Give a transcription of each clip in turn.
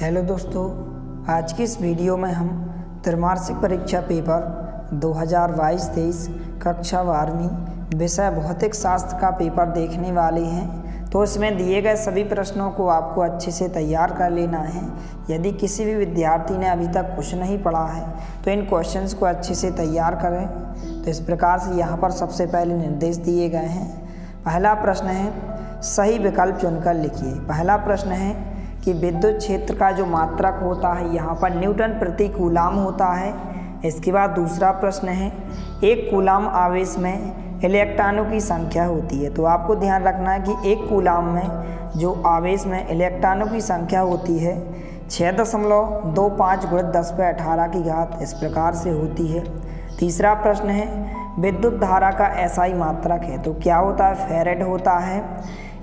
Hello दोस्तों, आज की इस वीडियो में हम त्रैमासिक परीक्षा पेपर 2022-23 कक्षा 12वीं विषय भौतिक शास्त्र का पेपर देखने वाले हैं। तो इसमें दिए गए सभी प्रश्नों को आपको अच्छे से तैयार कर लेना है। यदि किसी भी विद्यार्थी ने अभी तक कुछ नहीं पढ़ा है तो इन क्वेश्चंस को अच्छे से तैयार करें। तो इस प्रकार से यहाँ पर सबसे पहले निर्देश दिए गए हैं। पहला प्रश्न है, सही विकल्प चुनकर लिखिए। पहला प्रश्न है कि विद्युत क्षेत्र का जो मात्रक होता है यहाँ पर न्यूटन प्रति कूलाम होता है। इसके बाद दूसरा प्रश्न है, एक कूलाम आवेश में इलेक्ट्रॉनों की संख्या होती है। तो आपको ध्यान रखना है कि एक कूलाम में जो आवेश में इलेक्ट्रॉनों की संख्या होती है 6.25 × 10⁻18 इस प्रकार से होती है। तीसरा प्रश्न है, विद्युत धारा का एसआई मात्रक है तो क्या होता है, फैरेड होता है।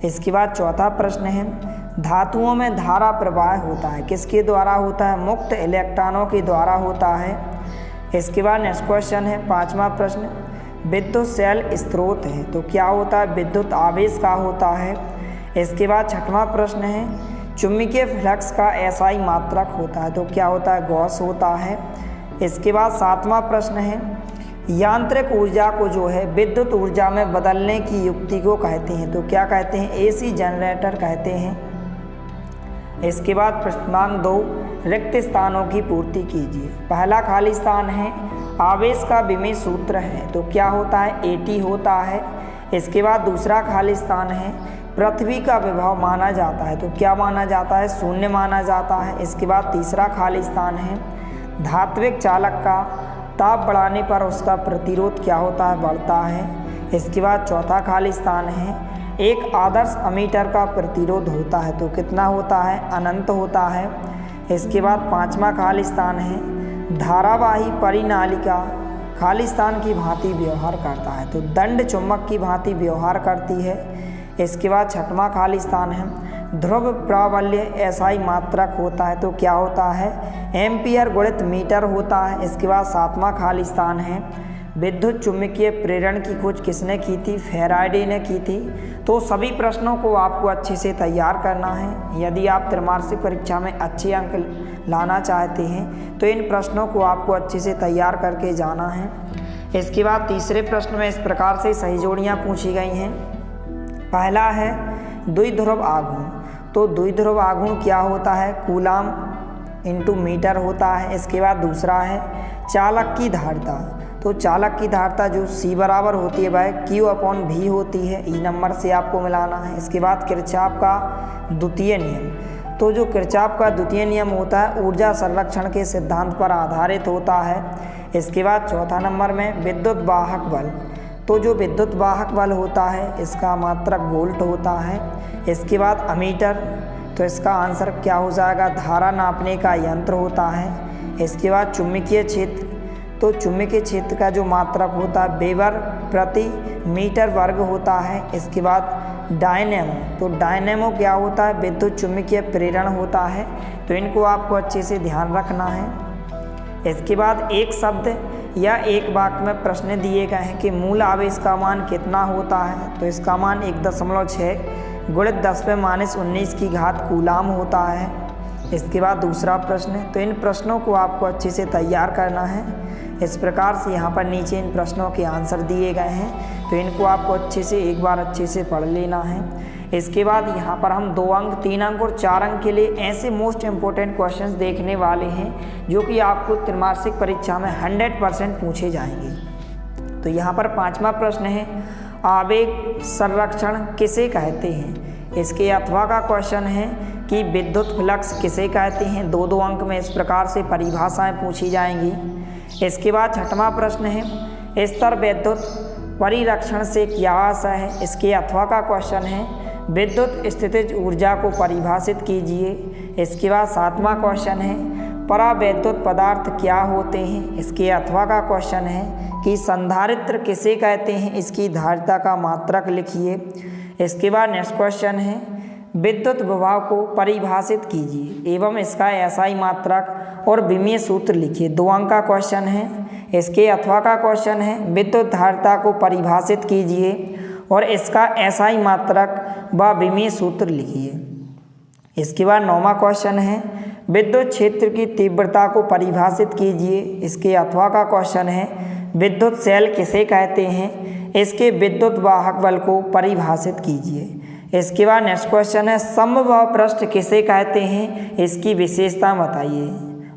इसके बाद चौथा प्रश्न है, धातुओं में धारा प्रवाह होता है, किसके द्वारा होता है, मुक्त इलेक्ट्रॉनों के द्वारा होता है। इसके बाद नेक्स्ट क्वेश्चन है, पांचवा प्रश्न, विद्युत शेल स्रोत है तो क्या होता है, विद्युत आवेश का होता है। इसके बाद छठवां प्रश्न है, चुंबकीय फ्लक्स का एसआई मात्रक होता है तो क्या होता है, गॉस होता है। इसके बाद सातवां प्रश्न है, यांत्रिक ऊर्जा को जो है विद्युत ऊर्जा में बदलने की युक्ति को कहते हैं तो क्या कहते हैं, एसी जनरेटर कहते हैं। इसके बाद प्रश्नांक 2, रिक्त स्थानों की पूर्ति कीजिए। पहला खाली स्थान है, आवेश का विमेय सूत्र है तो क्या होता है, AT होता है। इसके बाद दूसरा खाली स्थान है, पृथ्वी का विभव माना जाता है तो क्या माना जाता है, शून्य माना जाता है। इसके बाद तीसरा खाली स्थान है, धात्विक चालक का ताप बढ़ाने पर उसका प्रतिरोध क्या होता है, बढ़ता है। इसके बाद चौथा खाली स्थान है, एक आदर्श अमीटर का प्रतिरोध होता है तो कितना होता है, अनंत होता है। इसके बाद पांचवा खाली स्थान है, धारावाही परिनालिका खाली स्थान की भांति व्यवहार करता है तो दंड चुंबक की भांति व्यवहार करती है। इसके बाद छठवां खाली स्थान है, ध्रुव प्राबल्य एसआई मात्रक होता है तो क्या होता है, एम्पियर गुणित मीटर होता है। इसके बाद सातवां खाली स्थान है, विद्युत चुंबकीय प्रेरण की खोज किसने की थी, फैराडे ने की थी। तो सभी प्रश्नों को आपको अच्छे से तैयार करना है। यदि आप त्रैमासिक परीक्षा में अच्छे अंक लाना चाहते हैं तो इन प्रश्नों को आपको अच्छे से तैयार करके जाना है। इसके बाद तीसरे प्रश्न में इस प्रकार से सही जोड़ियाँ पूछी गई हैं। पहला है द्विध्रुव आघूर्ण, तो द्विध्रुव आघूर्ण क्या होता है, कूलाम × मीटर होता है। इसके बाद दूसरा है चालक की धारिता, तो चालक की धारिता जो C बराबर होती है वह Q/V होती है, E नंबर से आपको मिलाना है। इसके बाद किरचॉफ का द्वितीय नियम, तो जो किरचॉफ का द्वितीय नियम होता है ऊर्जा संरक्षण के सिद्धांत पर आधारित होता है। इसके बाद चौथा नंबर में विद्युत वाहक बल, तो जो विद्युत वाहक बल होता है इसका मात्रक वोल्ट होता है। इसके बाद अमीटर, तो इसका आंसर क्या हो जाएगा, धारा नापने का यंत्र होता है। इसके बाद चुंबकीय क्षेत्र, तो चुंबकीय क्षेत्र का जो मात्रक होता है वेबर प्रति मीटर वर्ग होता है। इसके बाद डायनेमो, तो डायनेमो क्या होता है, विद्युत चुंबकीय प्रेरण होता है। तो इनको आपको अच्छे से ध्यान रखना है। इसके बाद एक शब्द या एक वाक्य में प्रश्न दिए गए हैं कि मूल आवेश का मान कितना होता है, तो इसका मान 1.6 × 10⁻19 कूलाम होता है। इसके बाद दूसरा प्रश्न, तो इन प्रश्नों को आपको अच्छे से तैयार करना है। इस प्रकार से यहाँ पर नीचे इन प्रश्नों के आंसर दिए गए हैं तो इनको आपको अच्छे से एक बार अच्छे से पढ़ लेना है। इसके बाद यहाँ पर हम 2 अंक, 3 अंक और 4 अंक के लिए ऐसे मोस्ट इम्पोर्टेंट क्वेश्चंस देखने वाले हैं जो कि आपको त्रैमासिक परीक्षा में 100% पूछे जाएंगे। तो यहाँ पर पांचवा प्रश्न है, आवेग संरक्षण किसे कहते हैं। इसके अथवा का क्वेश्चन है कि विद्युत फ्लक्स किसे कहते हैं। 2-2 अंक में इस प्रकार से परिभाषाएं पूछी जाएंगी। इसके बाद छठवां प्रश्न है, स्तर विद्युत परिरक्षण से क्या आशय है। इसके अथवा का क्वेश्चन है, विद्युत स्थितिज ऊर्जा को परिभाषित कीजिए। इसके बाद सातवां क्वेश्चन है, परावैद्युत पदार्थ क्या होते हैं। इसके अथवा का क्वेश्चन है कि संधारित्र किसे कहते हैं, इसकी धारिता का मात्रक लिखिए। इसके बाद नेक्स्ट क्वेश्चन है, विद्युत विभव को परिभाषित कीजिए एवं इसका एसआई मात्रक और विमीय सूत्र लिखिए। 2 अंक का क्वेश्चन है। इसके अथवा का क्वेश्चन है, विद्युत धारिता को परिभाषित कीजिए और इसका एसआई मात्रक व विमीय सूत्र लिखिए। इसके बाद 9वां क्वेश्चन है, विद्युत क्षेत्र की तीव्रता को परिभाषित कीजिए। इसके अथवा का क्वेश्चन है विद्युत सेल किसे कहते हैं, इसके विद्युत वाहक बल को परिभाषित कीजिए। इसके बाद नेक्स्ट क्वेश्चन है समबाहु पृष्ठ किसे कहते हैं, इसकी विशेषता बताइए।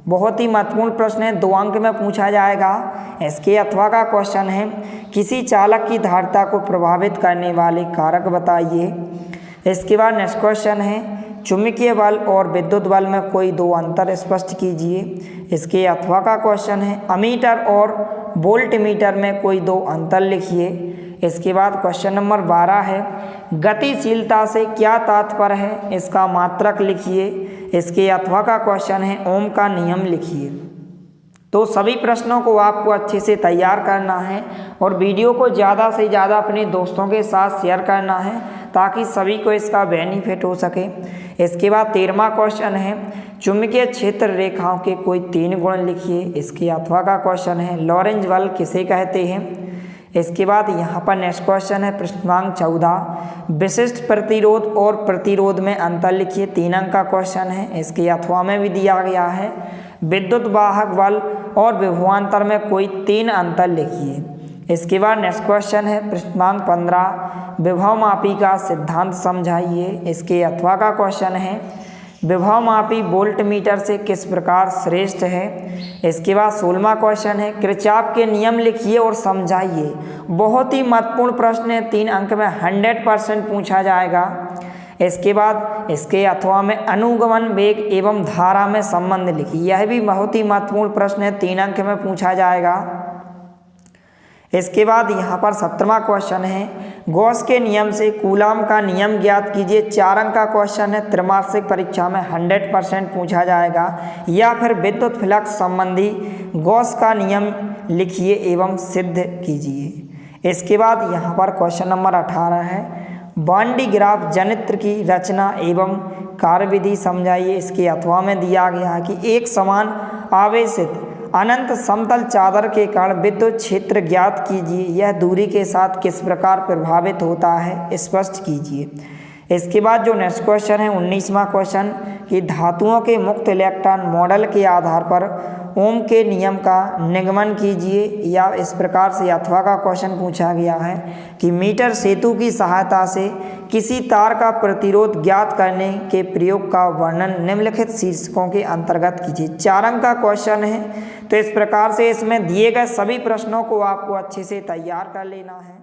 बहुत ही महत्वपूर्ण प्रश्न है, 2 अंक में पूछा जाएगा। इसके अथवा का क्वेश्चन है किसी चालक की धारिता को प्रभावित करने वाले कारक बताइए। इसके बाद नेक्स्ट क्वेश्चन है चुंबकीय बल और विद्युत बल में कोई 2 अंतर स्पष्ट कीजिए। इसके अथवा का क्वेश्चन है अमीटर और वोल्टमीटर में कोई 2 अंतर लिखिए। इसके बाद क्वेश्चन नंबर 12 है गतिशीलता से क्या तात्पर्य है, इसका मात्रक लिखिए। इसके अथवा का क्वेश्चन है ओम का नियम लिखिए। तो सभी प्रश्नों को आपको अच्छे से तैयार करना है और वीडियो को ज़्यादा से ज़्यादा अपने दोस्तों के साथ शेयर करना है ताकि सभी को इसका बेनिफिट हो सके। इसके बाद 13वां क्वेश्चन है चुंबकीय क्षेत्र रेखाओं के कोई 3 गुण लिखिए। इसके अथवा का क्वेश्चन है लॉरेंज बल किसे कहते हैं। इसके बाद यहाँ पर नेक्स्ट क्वेश्चन है प्रश्न क्रमांक 14 विशिष्ट प्रतिरोध और प्रतिरोध में अंतर लिखिए। 3 अंक का क्वेश्चन है। इसके अथवा में भी दिया गया है विद्युत वाहक बल और विभवांतर में कोई 3 अंतर लिखिए। इसके बाद नेक्स्ट क्वेश्चन है प्रश्न क्रमांक 15 विभवमापी का सिद्धांत समझाइए। इसके अथवा का क्वेश्चन है विभवमापी वोल्टमीटर से किस प्रकार श्रेष्ठ है। इसके बाद 16वां क्वेश्चन है किरचॉफ के नियम लिखिए और समझाइए। बहुत ही महत्वपूर्ण प्रश्न है, 3 अंक में 100% पूछा जाएगा। इसके बाद इसके अथवा में अनुगमन वेग एवं धारा में संबंध लिखिए। यह भी बहुत ही महत्वपूर्ण प्रश्न है, 3 अंक में पूछा जाएगा। इसके बाद यहाँ पर 17वां क्वेश्चन है गॉस के नियम से कूलाम का नियम ज्ञात कीजिए। 4 अंक का क्वेश्चन है, त्रैमासिक परीक्षा में 100% पूछा जाएगा। या फिर विद्युत फ्लक्स संबंधी गॉस का नियम लिखिए एवं सिद्ध कीजिए। इसके बाद यहाँ पर क्वेश्चन नंबर 18 है बांडी ग्राफ जनित्र की रचना एवं कार्यविधि समझाइए। इसके अथवा में दिया गया है कि एक समान आवेशित अनंत समतल चादर के कारण विद्युत क्षेत्र ज्ञात कीजिए। यह दूरी के साथ किस प्रकार प्रभावित होता है, स्पष्ट कीजिए। इसके बाद जो नेक्स्ट क्वेश्चन है 19वां क्वेश्चन कि धातुओं के मुक्त इलेक्ट्रॉन मॉडल के आधार पर ओम के नियम का निगमन कीजिए। या इस प्रकार से अथवा का क्वेश्चन पूछा गया है कि मीटर सेतु की सहायता से किसी तार का प्रतिरोध ज्ञात करने के प्रयोग का वर्णन निम्नलिखित शीर्षकों के अंतर्गत कीजिए। 4 अंक का क्वेश्चन है। तो इस प्रकार से इसमें दिए गए सभी प्रश्नों को आपको अच्छे से तैयार कर लेना है।